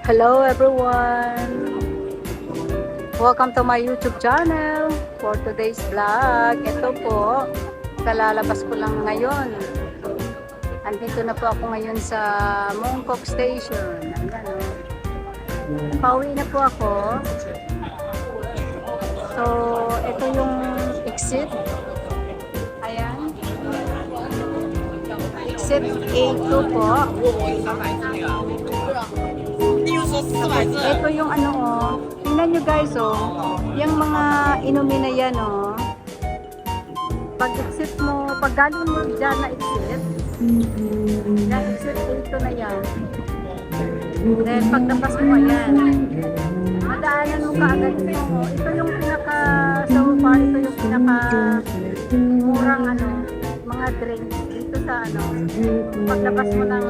Hello everyone! Welcome to my YouTube channel for today's vlog. Ito po, kalalabas ko lang ngayon. Andito na po ako ngayon sa Mongkok Station. Ayan, oh. Pauwi na po ako. So, ito yung exit. Ayan. Exit A2 po. Ito yung ano, oh. Tingnan nyo guys, oh. Yung mga inumin na yan, oh. Pag exit mo, pag galing mo dyan na exit, na exit dito na yan. Then pagtapas mo, ayan. Madaanan mo kaagad ito, oh. Ito yung pinaka, so far, ito yung pinaka murang ano, mga drinks dito sa ano, pagtapas mo ng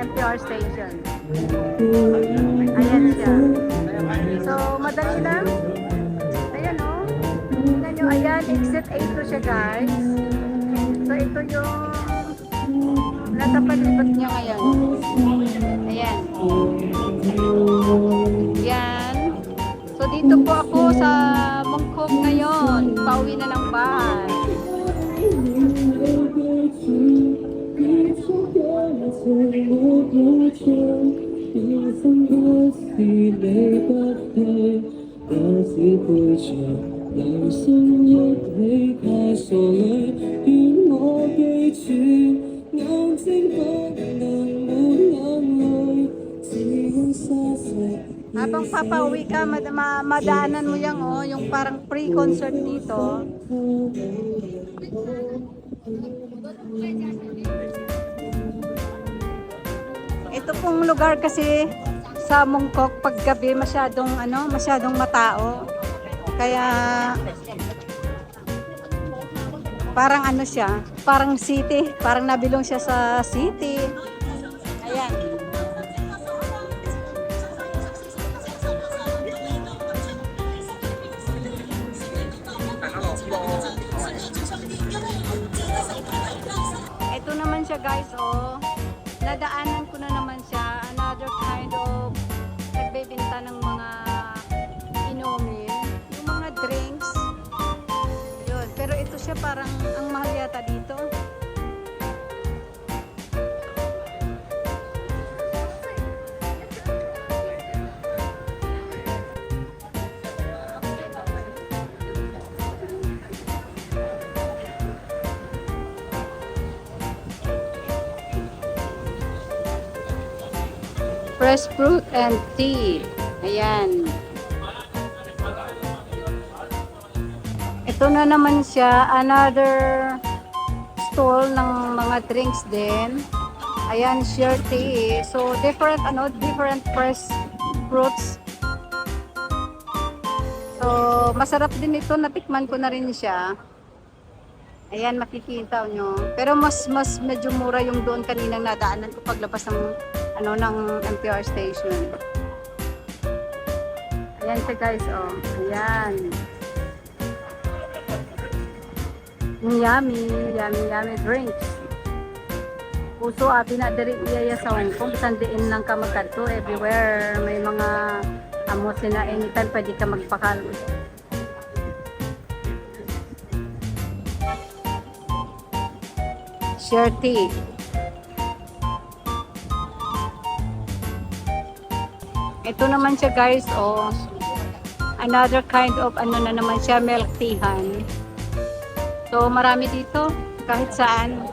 MTR station. Ayan siya. So, madali lang. Ayan, oh. Tingnan nyo, ayan, exit A2 siya, guys. So, ito yung nasa palibot niya ngayon. Ayan. Ayan. So, dito po ako sa Mongkok ngayon. Pauwi na ng bahay. Habang papauwi ka, madaanan mo yan, oh, yung parang pre-concert dito. Ito pong lugar kasi sa Mongkok paggabi masyadong ano, masyadong matao. Kaya parang ano siya, parang city, parang nabilong siya sa city. Ayan. Ito naman siya guys, oh. Nadaanan ko na naman siya, another kind of nagbebenta ng mga inumin, yung mga drinks. Yun. Pero ito siya parang ang mahal yata dito. Fresh fruit and tea. Ayan. Ito na naman siya, another stall ng mga drinks din. Ayan, sheer tea. So different ano, different fresh fruits. So masarap din ito, natikman ko na rin siya. Ayan, makikita nyo. Pero mas medyo mura yung doon kaninang nadaanan ko paglabas ng ano ng MTR station. Ayan siya guys, oh. Ayan. Yummy, yummy, yummy drinks. Puso abi na diri iya sa Hong Kong, sandiin lang ka magkanto everywhere. May mga amo sina anytime pwede ka magpakal. Share tea. Ito naman siya guys, oh. Another kind of ano na naman siya, milk teahan. So marami dito, kahit saan.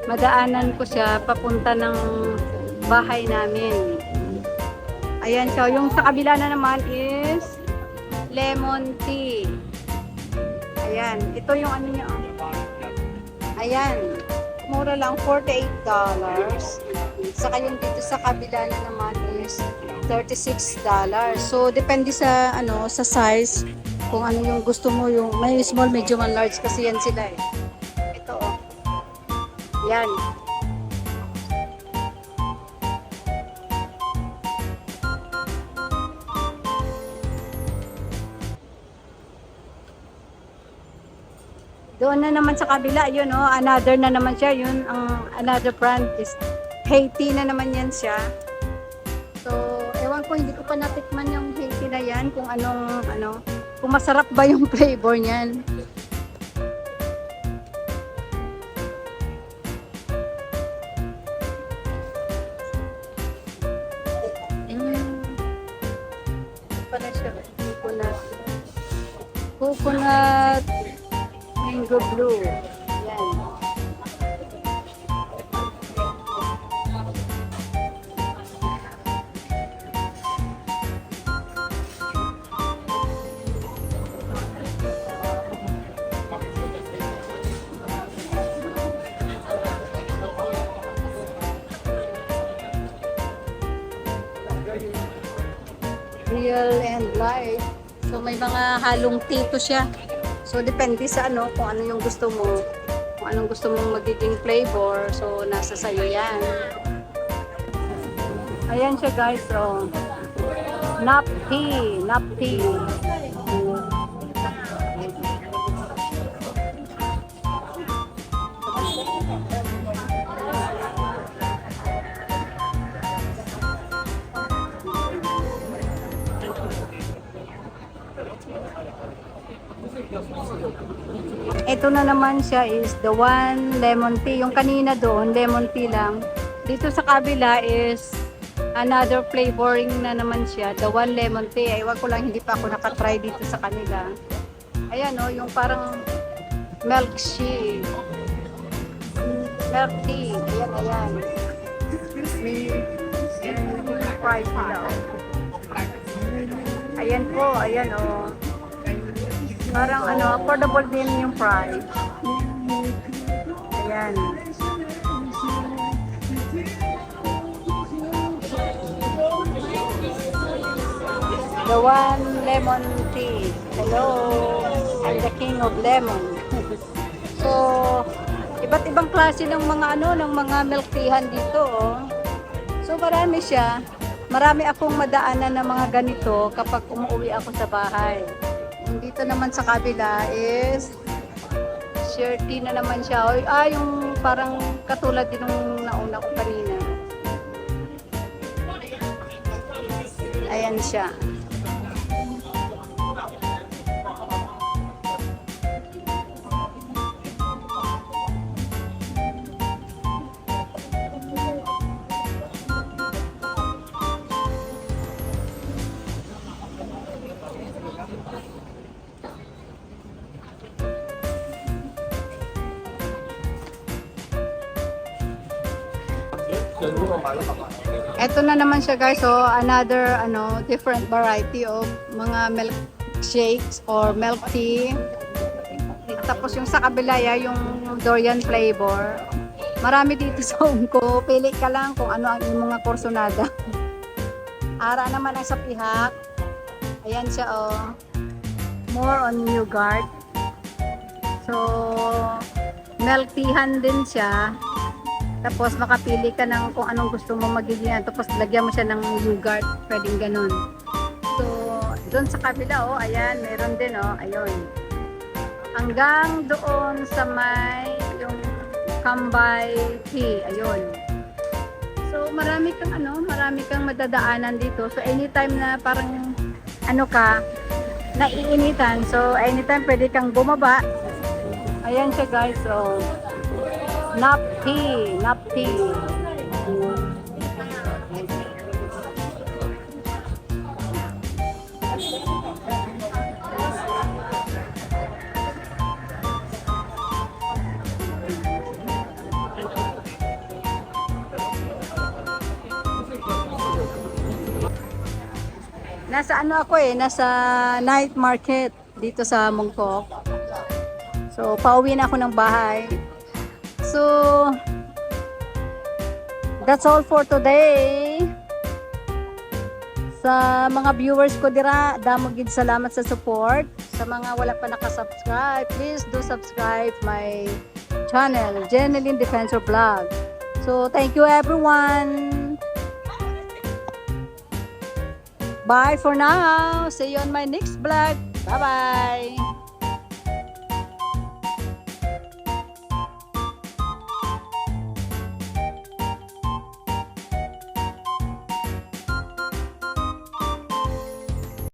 Madaanan ko siya papunta ng bahay namin. Ayan siya, yung sa kabila na naman is lemon tea. Ayan, ito yung ano niya. Ayan, mura lang, $48. Saka yung dito sa kabila na naman is $36. So depende sa ano, sa size kung ano yung gusto mo, yung may small, medium, and large kasi yan sila eh. Ito oh. Yan. Doon na naman sa kabila, yun oh, another na naman siya, yun ang another brand is Haiti na naman yan siya. So, ewan ko, hindi ko pa natikman yung Haiti na yan, kung anong, ano, kung masarap ba yung flavor niyan. Pala siya, coconut mango blue. Yan. Real and light. So may mga halong tito siya. So depende sa ano, kung ano yung gusto mo. Kung anong gusto mong magiging flavor. So nasa sayo yan. Ayan siya guys. So, nap tea. Nap tea. Ito na naman siya is the one lemon tea. Yung kanina doon, lemon tea lang. Dito sa kabila is another flavoring na naman siya. The one lemon tea. Ewan ko lang, hindi pa ako nakatry dito sa kanila. Ayan o, yung parang milkshake. Milk tea. Ayan, ayan. Price nila. Ayan po, ayan o. Parang ano, affordable din yung price. Ayan. The one lemon tea. Hello. I'm the king of lemon. So, iba't ibang klase ng mga ano, ng mga milk teahan dito, oh. So, marami siya. Marami akong madaanan ng mga ganito kapag umuwi ako sa bahay. Dito naman sa kabila is share tea na naman siya. Yung parang katulad din nung nauna ko kanina. Ayan siya. Ito na naman siya guys, so another ano, different variety of mga milk shakes or milk tea. Tapos yung sa kabila yung durian flavor. Marami dito sa home ko. Pili ka lang kung ano ang iyong mga korsonada. Ara naman ang sa pihak. Ayan siya oh. More on yogurt. So milk teahan din siya. Tapos makapili ka ng kung anong gusto mo magiging. Tapos lagyan mo siya ng yogurt, pwedeng ganun. So, doon sa kabila, oh, ayan, meron din, oh, ayun. Hanggang doon sa may yung Kambay tea, ayun. So, marami kang madadaanan dito. So, anytime na parang, ano ka, naiinitan. So, anytime pwede kang bumaba. Ayan siya guys, so, nap tea, nap tea. Nasa ano ako nasa night market dito sa Mongkok. So, pauwi na ako ng bahay. So, that's all for today. Sa mga viewers ko dira, damo gid salamat sa support. Sa mga wala pa nakasubscribe, please do subscribe my channel, Jeneline Defensor Vlog. So, thank you everyone. Bye for now. See you on my next vlog. Bye-bye.